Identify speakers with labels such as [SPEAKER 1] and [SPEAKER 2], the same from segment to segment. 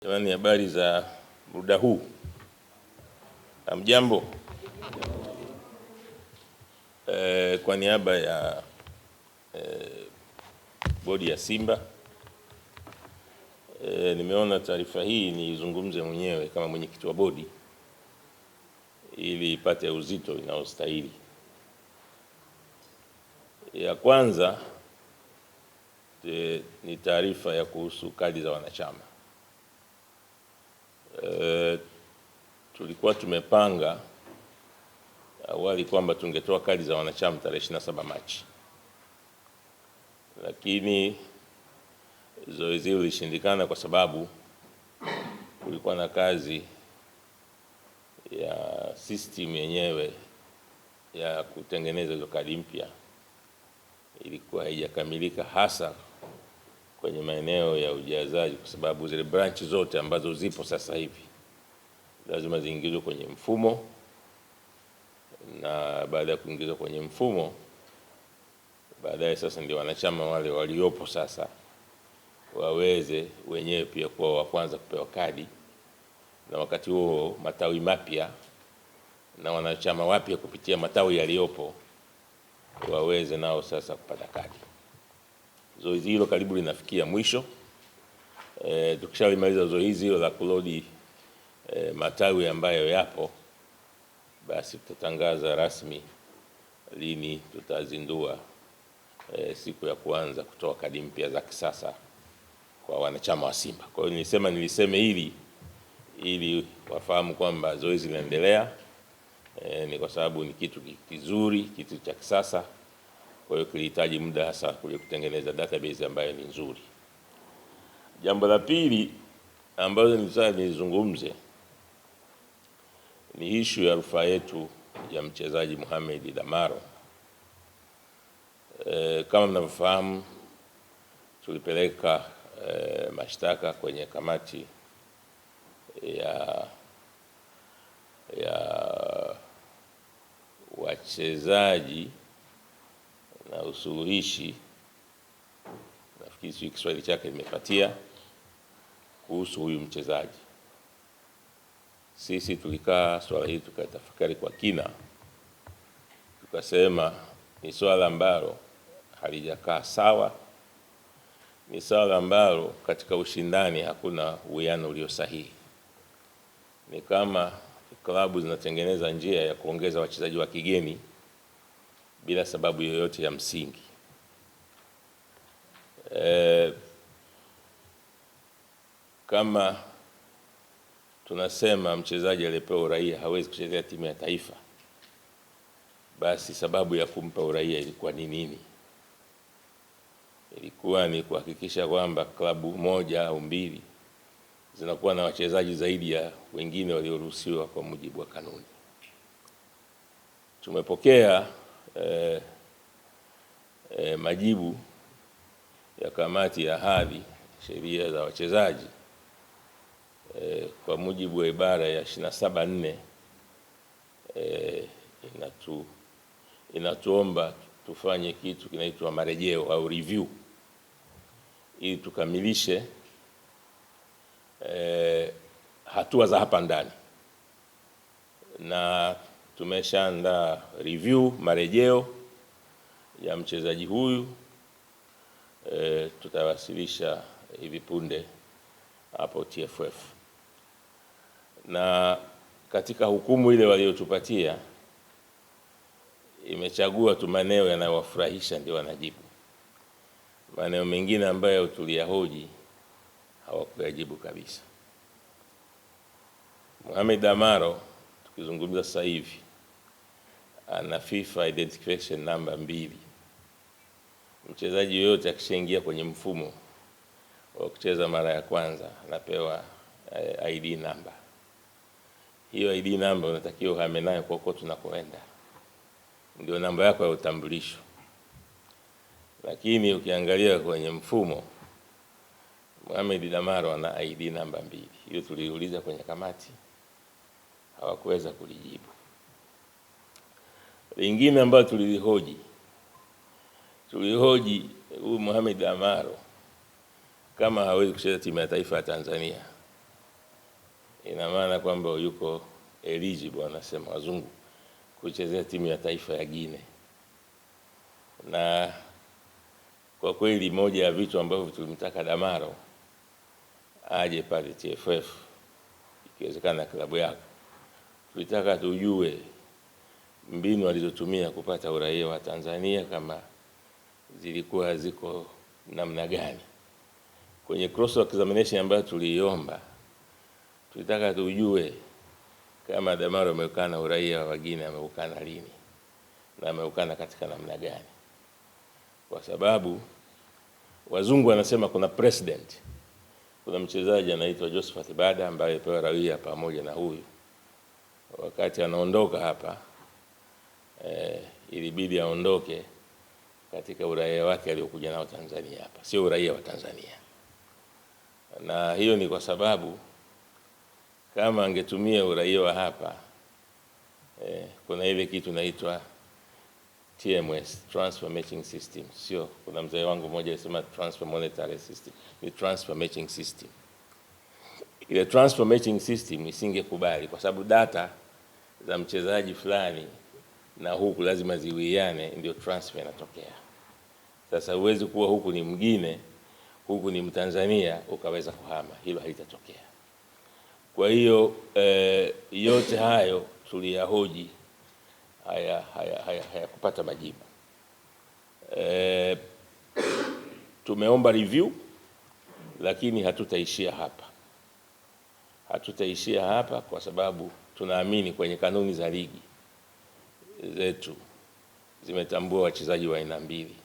[SPEAKER 1] Jamani, habari za muda huu? Hamjambo? Kwa niaba ya bodi ya Simba nimeona taarifa hii nizungumze mwenyewe kama mwenyekiti wa bodi ili ipate uzito inaostahili. Ya kwanza ni taarifa ya kuhusu kadi za wanachama. Tulikuwa tumepanga awali kwamba tungetoa kadi za wanachama tarehe 27 Machi, lakini zoezi hilo lilishindikana kwa sababu kulikuwa na kazi ya system yenyewe ya kutengeneza hizo kadi mpya ilikuwa haijakamilika, hasa kwenye maeneo ya ujazaji, kwa sababu zile branch zote ambazo zipo sasa hivi lazima ziingizwe kwenye mfumo, na baada ya kuingizwa kwenye mfumo baadaye sasa ndio wanachama wale waliopo sasa waweze wenyewe pia kuwa wa kwanza kupewa kadi, na wakati huo matawi mapya na wanachama wapya kupitia matawi yaliyopo waweze nao sasa kupata kadi. Zoezi hilo karibu linafikia mwisho. Tukishalimaliza zoezi hilo la kulodi matawi ambayo yapo, basi tutatangaza rasmi lini tutazindua siku ya kuanza kutoa kadi mpya za kisasa kwa wanachama wa Simba. Kwa hiyo niliseme ili wafahamu kwamba zoezi linaendelea. Ni kwa sababu ni kitu kizuri, kitu cha kisasa, kwa hiyo kilihitaji muda hasa kutengeneza database ambayo ni nzuri. Jambo la pili ambalo nilitaka nizungumze ni issue ya rufaa yetu ya mchezaji Mohamed Damaro. Kama mnavyofahamu, tulipeleka mashtaka kwenye kamati ya wachezaji na usuluhishi, nafikiri Kiswahili chake nimepatia, kuhusu huyu mchezaji. Sisi tulikaa swala hili tukatafakari kwa kina, tukasema ni swala ambalo halijakaa sawa, ni swala ambalo katika ushindani hakuna uwiano ulio sahihi. Ni kama klabu zinatengeneza njia ya kuongeza wachezaji wa kigeni bila sababu yoyote ya msingi. Kama tunasema mchezaji aliyepewa uraia hawezi kuchezea timu ya taifa, basi sababu ya kumpa uraia ilikuwa ni nini? Ilikuwa ni kuhakikisha kwamba klabu moja au mbili zinakuwa na wachezaji zaidi ya wengine walioruhusiwa kwa mujibu wa kanuni. Tumepokea majibu ya kamati ya hadhi sheria za wachezaji. Kwa mujibu wa ibara ya 27(4) inatuomba tufanye kitu kinaitwa marejeo au review ili tukamilishe hatua za hapa ndani, na tumeshaandaa review marejeo ya mchezaji huyu. Tutawasilisha hivi punde hapo TFF, na katika hukumu ile waliotupatia imechagua tu maeneo yanayowafurahisha ndio wanajibu. Maeneo mengine ambayo tuliyahoji hawakuyajibu kabisa. Mohamed Damaro, tukizungumza sasa hivi, ana FIFA identification number 2. Mchezaji yoyote akishaingia kwenye mfumo wa kucheza mara ya kwanza anapewa ID number. Hiyo ID number unatakiwa uhame nayo kokote tunakoenda, ndio namba yako ya utambulisho. Lakini ukiangalia kwenye mfumo, Mohamed Damaro ana ID number 2. Hiyo tuliuliza kwenye kamati, hawakuweza kulijibu. Lingine ambalo tulihoji huyu Mohamed Damaro kama hawezi kucheza timu ya taifa ya Tanzania, ina maana kwamba yuko eligible, wanasema wazungu, kuchezea timu ya taifa ya Guinea. Na kwa kweli moja ya vitu ambavyo tulimtaka Damaro aje pale TFF, ikiwezekana klabu yako, tulitaka tujue mbinu alizotumia kupata uraia wa Tanzania kama zilikuwa ziko namna gani. Kwenye cross examination ambayo tuliiomba, tulitaka tujue kama Damaro ameukana uraia wa Guinea, ameukana lini na ameukana katika namna gani, kwa sababu wazungu wanasema kuna president. Kuna mchezaji anaitwa Josephat Bada ambaye alipewa uraia pamoja na huyu. Wakati anaondoka hapa ilibidi aondoke katika uraia wake aliokuja nao Tanzania hapa, sio uraia wa Tanzania. Na hiyo ni kwa sababu kama angetumia uraia wa hapa kuna ile kitu inaitwa TMS, transfer matching system. Sio, kuna mzee wangu mmoja alisema transfer monetary system, ni transfer matching system. Ile transfer matching system isingekubali kwa sababu data za mchezaji fulani na huku lazima ziwiane, ndio transfer inatokea. Sasa huwezi kuwa huku ni mwingine, huku ni Mtanzania ukaweza kuhama, hilo halitatokea. Kwa hiyo yote hayo tuliyahoji, haya kupata majibu. Tumeomba review, lakini hatutaishia hapa. Hatutaishia hapa kwa sababu tunaamini kwenye kanuni za ligi zetu zimetambua wachezaji wa aina mbili.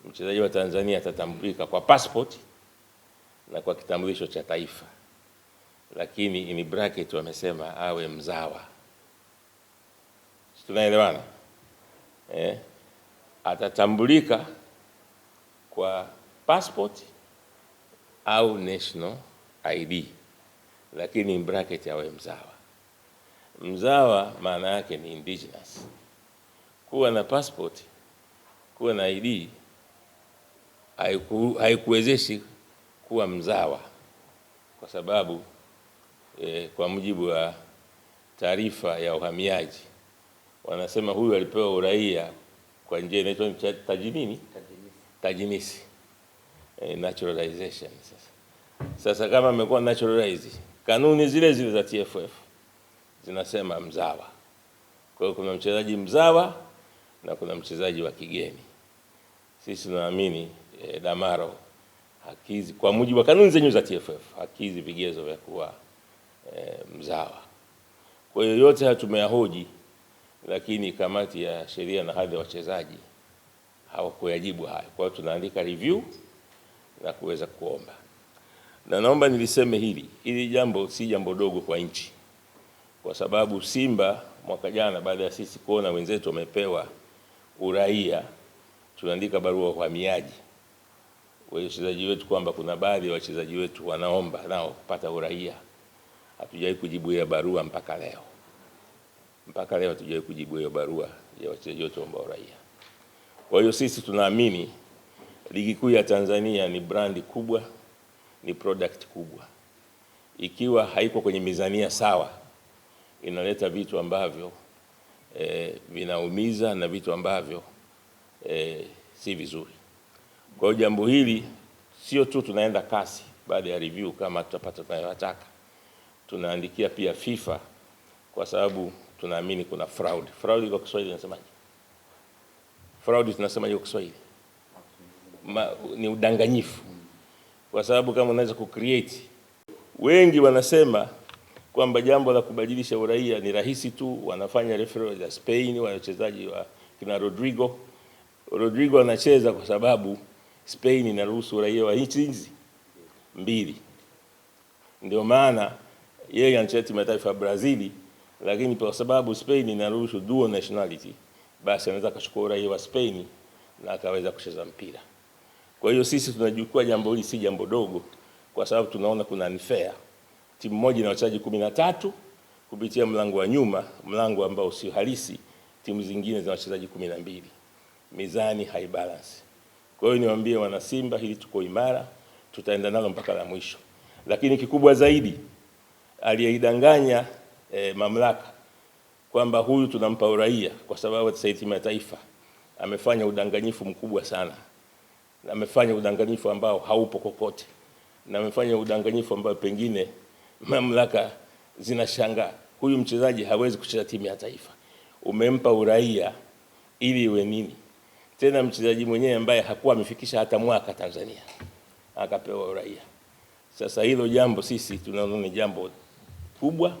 [SPEAKER 1] Mchezaji wa Tanzania atatambulika kwa passport na kwa kitambulisho cha taifa, lakini in bracket wamesema awe mzawa. Tunaelewana? Atatambulika kwa passport au national ID, lakini in bracket awe mzawa. Mzawa maana yake ni indigenous. Kuwa na passport, kuwa na ID haikuwezeshi kuwa mzawa, kwa sababu kwa mujibu wa taarifa ya uhamiaji wanasema huyu alipewa uraia kwa njia inaitwa tajinisi, naturalization. Sasa kama amekuwa naturalized, kanuni zile zile za TFF zinasema mzawa. Kwa hiyo kuna mchezaji mzawa na kuna mchezaji wa kigeni. Sisi tunaamini Damaro hakizi, kwa mujibu wa kanuni zenyewe za TFF, hakizi vigezo vya kuwa mzawa. Kwa hiyo yote haya tumeyahoji, lakini kamati ya sheria na hadhi ya wachezaji hawakuyajibu haya. Kwa hiyo tunaandika review na kuweza kuomba. Na naomba niliseme hili jambo si jambo dogo kwa nchi, kwa sababu Simba mwaka jana baada ya sisi kuona wenzetu wamepewa uraia, tunaandika barua kwa uhamiaji wachezaji wetu kwamba kuna baadhi ya wachezaji wetu wanaomba nao kupata uraia. Hatujawahi kujibu hiyo barua mpaka leo. Mpaka leo hatujawahi kujibu hiyo barua ya wachezaji wetu ambao uraia. Kwa hiyo sisi tunaamini ligi kuu ya Tanzania ni brandi kubwa, ni product kubwa. Ikiwa haiko kwenye mizania sawa, inaleta vitu ambavyo vinaumiza na vitu ambavyo si vizuri. Kwa hiyo jambo hili sio tu tunaenda kasi baada ya review kama tutapata tunayotaka. Tunaandikia pia FIFA kwa sababu tunaamini kuna fraud. Fraud kwa Kiswahili inasemaje? Fraud tunasemaje kwa Kiswahili? Ni udanganyifu. Kwa sababu kama unaweza kucreate, wengi wanasema kwamba jambo la kubadilisha uraia ni rahisi tu, wanafanya referral ya Spain, wachezaji wa kina Rodrigo anacheza kwa sababu Spain inaruhusu uraia wa nchi hizi mbili. Ndio maana yeye anacheza timu ya taifa ya Brazil, lakini kwa sababu Spain inaruhusu dual nationality, basi anaweza kuchukua uraia wa Spain na akaweza kucheza mpira. Kwa hiyo sisi tunajua jambo hili si jambo dogo, kwa sababu tunaona kuna unfair. Timu moja na wachezaji 13 kupitia mlango wa nyuma, mlango ambao si halisi, timu zingine zina wachezaji 12. Mizani haibalance. Kwa hiyo niwaambie wana Simba, hili tuko imara, tutaenda nalo mpaka la mwisho. Lakini kikubwa zaidi, aliyeidanganya mamlaka kwamba huyu tunampa uraia kwa sababu atasaidia timu ya taifa amefanya udanganyifu mkubwa sana, na amefanya udanganyifu ambao haupo kokote, na amefanya udanganyifu ambao pengine mamlaka zinashangaa. Huyu mchezaji hawezi kucheza timu ya taifa, umempa uraia ili iwe nini? Tena mchezaji mwenyewe ambaye hakuwa amefikisha hata mwaka Tanzania akapewa uraia. Sasa hilo jambo sisi tunaona ni jambo kubwa,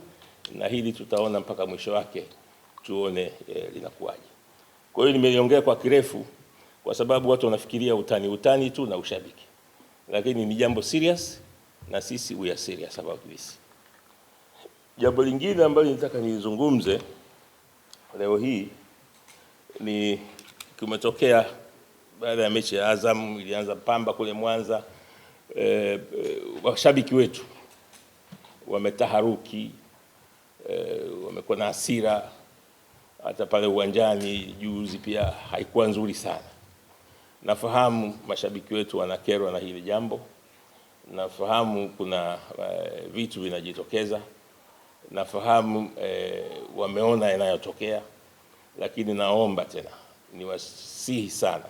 [SPEAKER 1] na hili tutaona mpaka mwisho wake tuone linakuwaje. Kwa hiyo nimeliongea kwa kirefu kwa sababu watu wanafikiria utani tu na ushabiki, lakini ni jambo serious na sisi we are serious about this. Jambo lingine ambalo nataka nizungumze leo hii ni kumetokea baada ya mechi ya Azam, ilianza Pamba kule Mwanza. Washabiki wetu wametaharuki, wamekuwa na hasira, hata pale uwanjani juzi pia haikuwa nzuri sana. Nafahamu mashabiki wetu wanakerwa na hili jambo, nafahamu kuna vitu vinajitokeza, nafahamu wameona yanayotokea, lakini naomba tena niwasihi sana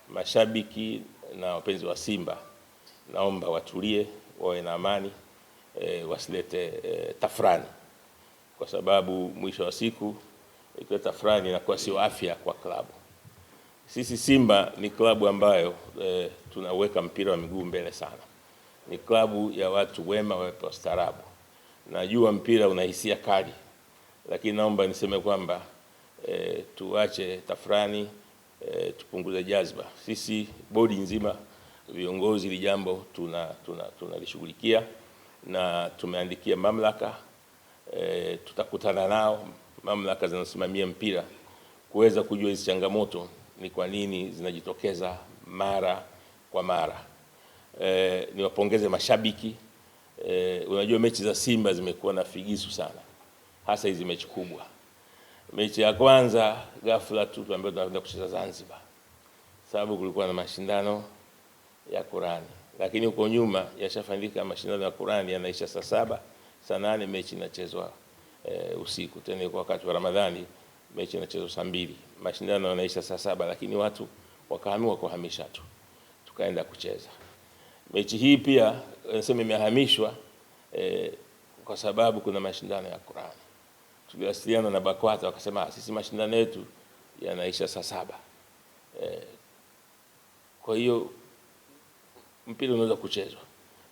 [SPEAKER 1] mashabiki na wapenzi wa Simba, naomba watulie, wawe na amani, wasilete tafrani, kwa sababu mwisho wa siku ikiwa tafrani inakuwa sio afya kwa klabu. Sisi Simba ni klabu ambayo tunaweka mpira wa miguu mbele sana, ni klabu ya watu wema, watu wastaarabu. Najua mpira una hisia kali, lakini naomba niseme kwamba tuache tafrani, tupunguze jazba. Sisi bodi nzima, viongozi, ili jambo tunalishughulikia na tumeandikia mamlaka, tutakutana nao, mamlaka zinasimamia mpira, kuweza kujua hizi changamoto ni kwa nini zinajitokeza mara kwa mara. Niwapongeze mashabiki. Unajua mechi za Simba zimekuwa na figisu sana, hasa hizi mechi kubwa. Mechi ya kwanza ghafla tu tuambiwa tunaenda kucheza Zanzibar, sababu kulikuwa na mashindano ya Qur'ani, lakini huko nyuma yashafanyika mashindano ya Qur'ani yanaisha saa 7, saa 8 mechi inachezwa usiku. Tena kwa wakati wa Ramadhani mechi inachezwa saa 2, mashindano yanaisha saa 7, lakini watu wakahamia kuhamisha tu, tukaenda kucheza. Mechi hii pia nasema imehamishwa kwa sababu kuna mashindano ya Qur'ani. Tuliwasiliana na BAKWATA, wakasema sisi mashindano yetu yanaisha saa 7. Kwa hiyo mpira unaweza kuchezwa.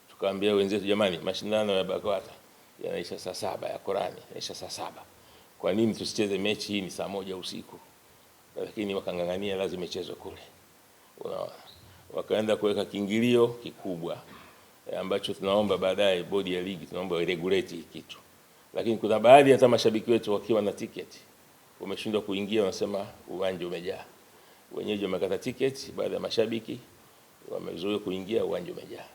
[SPEAKER 1] Tukaambia wenzetu, jamani, mashindano ya BAKWATA yanaisha saa 7, ya Qur'ani yanaisha saa 7. Kwa nini tusicheze mechi hii? Ni saa 1 usiku. Lakini wakangangania lazima ichezwe kule. Unaona? Wakaenda kuweka kiingilio kikubwa ambacho tunaomba baadaye bodi ya ligi tunaomba iregulate kitu. Lakini kuna baadhi hata mashabiki wetu wakiwa na tiketi wameshindwa kuingia, wanasema uwanja umejaa. Wenyeji wamekata tiketi, baada ya mashabiki wamezuia kuingia, uwanja umejaa.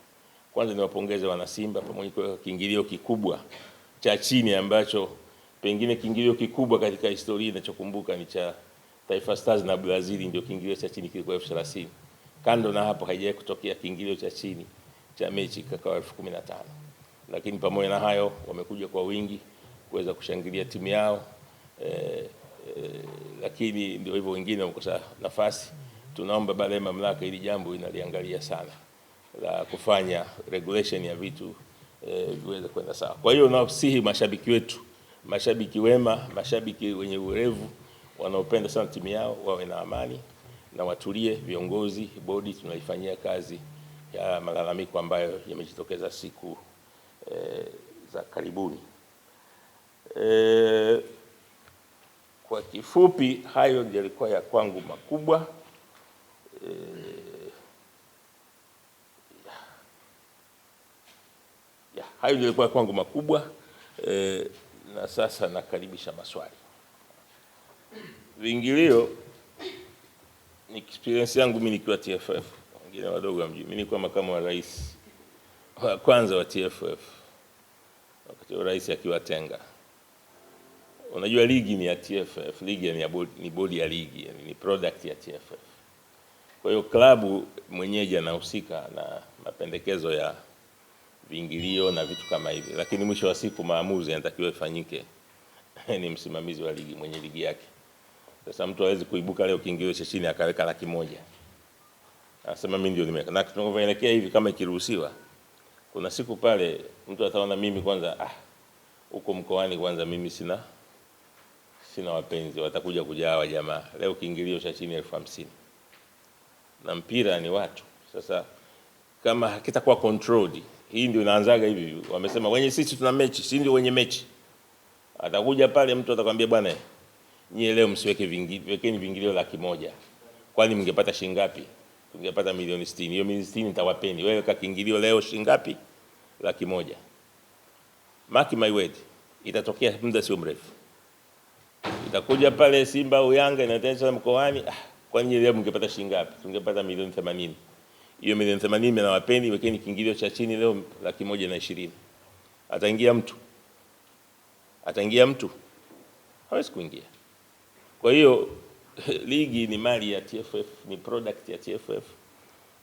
[SPEAKER 1] Kwanza niwapongeze wana Simba pamoja kwa kiingilio kikubwa cha chini, ambacho pengine kiingilio kikubwa katika historia ninachokumbuka ni cha Taifa Stars na Brazil, ndio kiingilio cha chini kilikuwa 30,000. Kando na hapo haijawahi kutokea kiingilio cha chini cha mechi kakawa 15,000. Lakini pamoja na hayo wamekuja kwa wingi kuweza kushangilia timu yao. Lakini ndio hivyo, wengine wamekosa nafasi. Tunaomba baada ya mamlaka ili jambo inaliangalia sana, la kufanya regulation ya vitu viweze kwenda sawa. Kwa hiyo nawasihi mashabiki wetu, mashabiki wema, mashabiki wenye uwerevu, wanaopenda sana timu yao, wawe na amani na watulie. Viongozi, bodi tunaifanyia kazi ya malalamiko ambayo yamejitokeza siku za karibuni. Kwa kifupi, hayo ndio yalikuwa ya kwangu makubwa. Hayo ndio yalikuwa kwangu makubwa. Na sasa nakaribisha maswali. Viingilio ni experience yangu mimi nikiwa TFF. Wengine wadogo hamjui. Mimi nilikuwa makamu wa rais wa kwanza wa TFF wakati wa rais akiwa Tenga. Unajua ligi ni ya TFF, ligi ni bodi ya ligi, yani ni product ya TFF. Kwa hiyo klabu mwenyeji anahusika na mapendekezo viingilio na vitu kama hivi, lakini mwisho wa siku maamuzi yanatakiwa ifanyike ni msimamizi wa ligi, mwenye ligi yake. Sasa mtu hawezi kuibuka leo kiingilio cha chini akaweka 100,000 anasema mimi ndio nimeweka. Na tunavyoelekea hivi, kama ikiruhusiwa, kuna siku pale mtu ataona mimi kwanza, huko mkoani kwanza mimi sina wapenzi, watakuja kujaa jamaa. Leo kiingilio cha chini 50,000 na mpira ni watu. Sasa kama hakitakuwa controlled, hii ndio inaanzaga hivi. Wamesema wenye sisi tuna mechi, si ndio wenye mechi. Atakuja pale mtu atakwambia bwana, nyie leo msiweke wekeni viingilio 100,000. Kwani mngepata shilingi ngapi? Tungepata milioni 60. Hiyo milioni 60 nitawapeni. Wewe weka kiingilio leo shilingi ngapi? 100,000. Mark my word, itatokea muda sio mrefu. Itakuja pale Simba au Yanga inatengeneza mkoani, kwani leo mngepata shilingi ngapi? Tungepata milioni 80. Hiyo milioni 80 nawapeni, wekeni kiingilio cha chini leo 120,000. Ataingia mtu? Hawezi kuingia. Kwa hiyo ligi ni mali ya TFF, ni product ya TFF.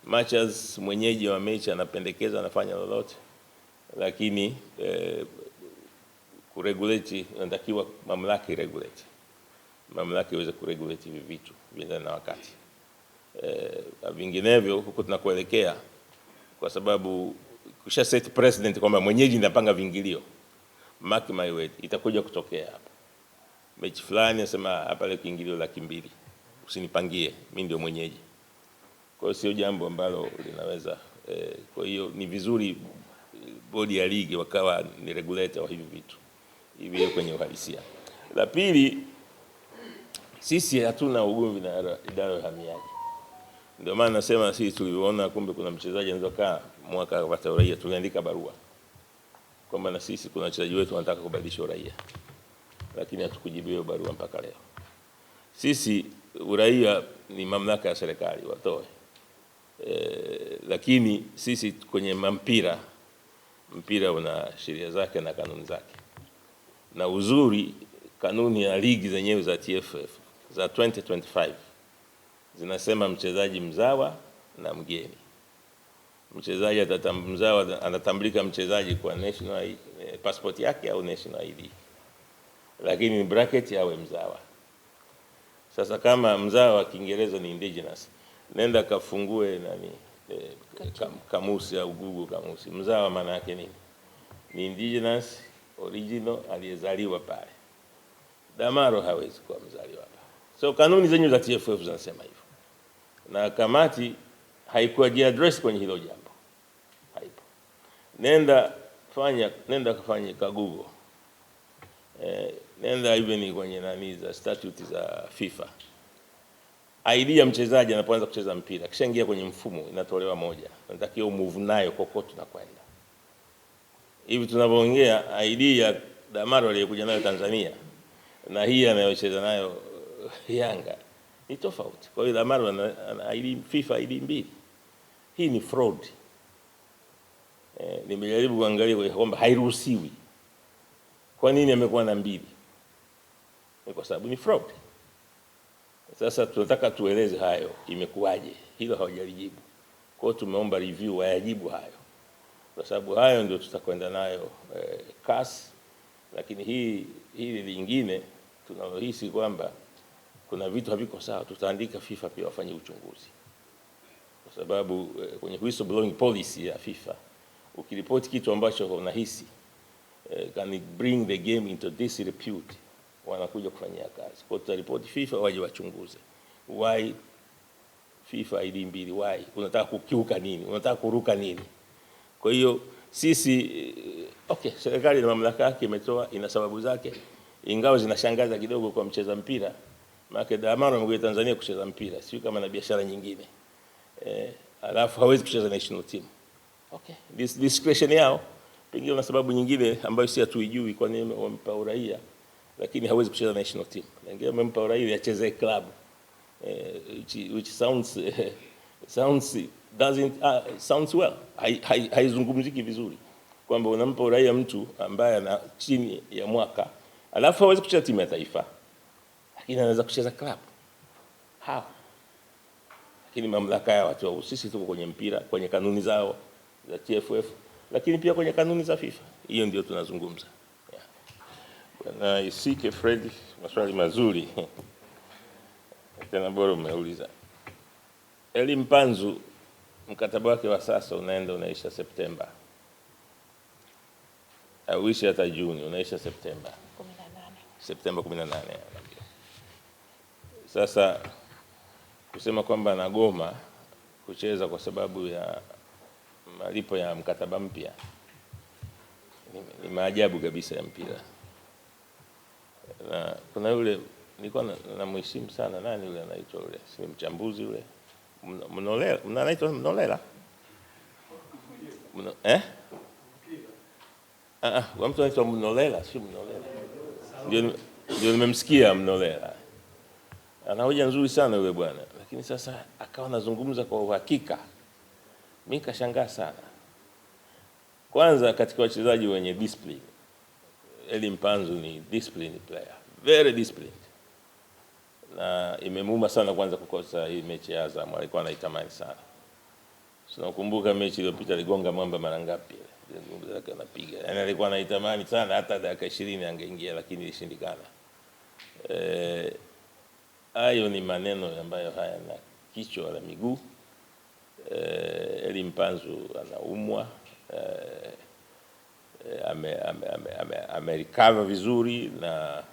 [SPEAKER 1] Matches mwenyeji wa mechi anapendekeza, anafanya lolote, lakini kuregulate inatakiwa mamlaka iregulate. Mamlaka iweze kuregulate hivi vitu viendane na wakati. Vinginevyo huko tunakoelekea, kwa sababu kusha set president kwamba mwenyeji ndapanga viingilio, mark my word, itakuja kutokea hapa mechi fulani nasema hapa leo kiingilio 200,000, usinipangie, mimi ndio mwenyeji. Kwa hiyo sio jambo ambalo linaweza kwa hiyo ni vizuri bodi ya ligi wakawa ni regulator wa hivi vitu hivi kwenye uhalisia. La pili, sisi hatuna ugomvi na idara ya uhamiaji. Ndio maana nasema sisi tuliona kumbe kuna mchezaji anaweza kaa mwaka akapata uraia, tuliandika barua kwamba na sisi kuna wachezaji wetu wanataka kubadilisha uraia, lakini hatukujibiwa barua mpaka leo. Sisi uraia ni mamlaka ya serikali watoe, lakini sisi kwenye mpira una sheria zake na kanuni zake, na uzuri kanuni ya ligi zenyewe za TFF za 2025 zinasema mchezaji mzawa na mgeni. Mchezaji mzawa anatambulika mchezaji kwa national passport yake au national ID, lakini ni bracket awe mzawa. Sasa kama mzawa wa Kiingereza ni indigenous, nenda kafungue kamusi au Google kamusi. Mzawa maana yake nini? Ni indigenous original, aliyezaliwa pale. Damaro hawezi kuwa mzaliwa pale. So kanuni zenyewe za TFF zinasema hivyo, na kamati haikuwa address kwenye hilo jambo, haipo. Nenda kafanye ka Google, nenda even kwenye za statute za FIFA. ID ya mchezaji anapoanza kucheza mpira, kisha ingia kwenye mfumo, inatolewa moja, unatakiwa move nayo kokote tunakwenda. Hivi tunavyoongea, ID ya Damaro aliyekuja nayo Tanzania na hii anayocheza nayo Yanga ni tofauti. Kwa hiyo Damaro ana ID FIFA ID mbili. Hii ni fraud. Nimejaribu kuangalia kwamba hairuhusiwi. Kwa nini amekuwa na mbili? Ni kwa sababu ni fraud. Sasa tunataka tueleze hayo imekuwaje. Hilo hawajalijibu. Kwa hiyo tumeomba review wayajibu hayo, kwa sababu hayo ndio tutakwenda nayo CAS. Lakini hili lingine tunalohisi kwamba kuna vitu haviko sawa, tutaandika FIFA pia wafanye uchunguzi, kwa sababu kwenye whistleblowing policy ya FIFA ukiripoti kitu ambacho unahisi can bring the game into disrepute, wanakuja kufanyia kazi. Kwa hiyo tutaripoti FIFA waje wachunguze why FIFA ID mbili, why unataka kukiuka nini, unataka kuruka nini. Kwa hiyo sisi serikali na mamlaka yake imetoa, ina sababu zake, ingawa zinashangaza kidogo kwa mcheza mpira. Maana Damaro amekuja Tanzania kucheza mpira, sio kama na biashara nyingine. Alafu hawezi kucheza national team. This discretion yao, pengine na sababu nyingine ambayo si hatuijui kwa nini wampa uraia, lakini hawezi kucheza national team. Wengine wamempa uraia acheze club, which sounds well. Haizungumziki vizuri kwamba unampa uraia mtu ambaye ana chini ya mwaka, alafu hawezi kucheza timu ya taifa, lakini anaweza kucheza club. How? Lakini mamlaka ya watu, sisi tuko kwenye mpira, kwenye kanuni zao za TFF, lakini pia kwenye kanuni za FIFA. Hiyo ndio tunazungumza. Bwana Isike Fred, maswali mazuri tena bora umeuliza. Eli Mpanzu mkataba wake wa sasa unaisha Septemba. Auishi hata Juni, unaisha Septemba 18. Sasa kusema kwamba anagoma kucheza kwa sababu ya malipo ya mkataba mpya ni maajabu kabisa ya mpira. Na kuna yule nilikuwa namheshimu sana, nani yule anaitwa yule, si mchambuzi yule Mnolela, anaitwa Mnolela wa mtu anaitwa Mnolela, si Mnolela, ndio nimemsikia Mnolela, ana hoja nzuri sana yule bwana, lakini sasa akawa anazungumza kwa uhakika. Mimi kashangaa sana. Kwanza katika wachezaji wenye discipline, Eli Mpanzu ni disciplined player, very disciplined, na imemuuma sana kwanza kukosa hii mechi ya Azam, alikuwa anaitamani sana. Tunakumbuka mechi iliyopita aligonga mwamba mara ngapi ile, ngombe zake anapiga, yani alikuwa anaitamani sana, hata dakika 20 angeingia, lakini ilishindikana. Hayo ni maneno ambayo hayana kichwa wala miguu. Eli Mpanzu anaumwa, amerikava vizuri, na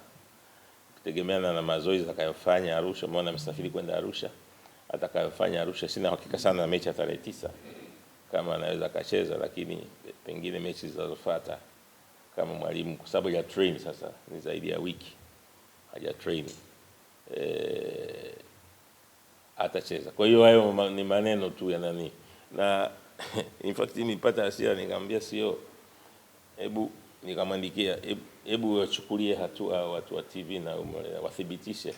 [SPEAKER 1] kutegemeana na mazoezi atakayofanya Arusha. Umeona amesafiri kwenda Arusha, atakayofanya Arusha sina hakika sana na mechi ya tarehe 9 kama anaweza akacheza, lakini pengine mechi zinazofuata kama mwalimu, kwa sababu ya train sasa ni zaidi ya wiki haja train, atacheza. Kwa hiyo hayo ni maneno tu ya nani, na in fact nilipata hasira, nikamwambia sio, hebu nikamwandikia, hebu wachukulie hatua watu wa TV na wathibitishe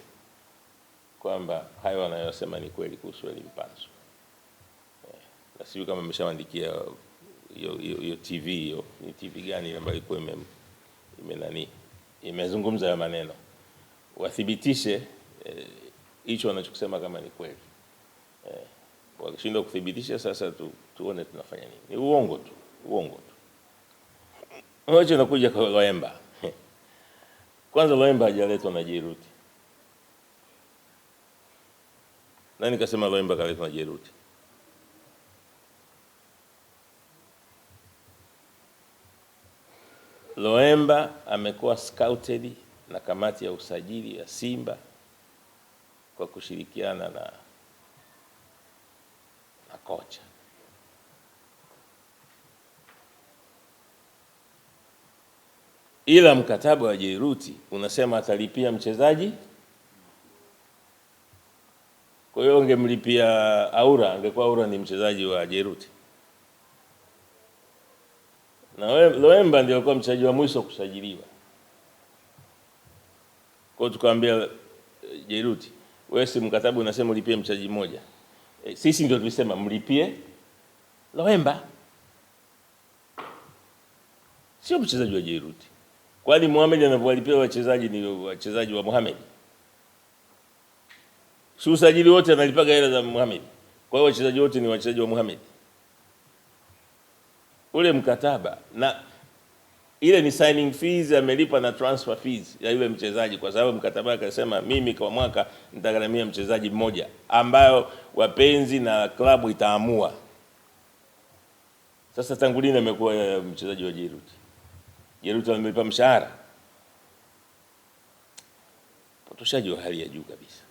[SPEAKER 1] kwamba hayo wanayosema ni kweli kuhusu Eli Mpanzu. Na sio kama ameshaandikia hiyo TV, hiyo ni TV gani ambayo ilikuwa imezungumza ya maneno, wathibitishe hicho wanachosema kama ni kweli. Wakishindwa kuthibitisha, sasa tuone tunafanya nini. Ni uongo tu. Wacha nakuja kwa Loemba. Kwanza Loemba hajaletwa na Jeruti. Nani kasema Loemba kaletwa na Jeruti? Loemba amekuwa scouted na kamati ya usajili ya Simba kwa kushirikiana na kocha. Ila mkataba wa Jeruti unasema atalipia mchezaji. Kwa hiyo ungemlipia Aura, angekuwa Aura ni mchezaji wa Jeruti. Na Loemba ndio alikuwa mchezaji wa mwisho kusajiliwa. Kwa hiyo tukamwambia Jeruti, wewe si mkataba unasema ulipie mchezaji mmoja. Sisi ndio tulisema mlipie Loemba, sio mchezaji wa Jeruti. Kwani Mohamed anavyolipia wachezaji ni wachezaji wa Mohamed? Si usajili wote analipaga hela za Mohamed. Kwa hiyo wachezaji wote ni wachezaji wa Mohamed. Ule mkataba na ile ni signing fees, amelipa na transfer fees ya yule mchezaji, kwa sababu mkataba akasema mimi kwa mwaka nitagharamia mchezaji mmoja, ambayo wapenzi na klabu itaamua. Sasa tangu lini amekuwa mchezaji wa Jeruti? Jeruti amelipa mshahara? Potoshaji wa hali ya juu kabisa.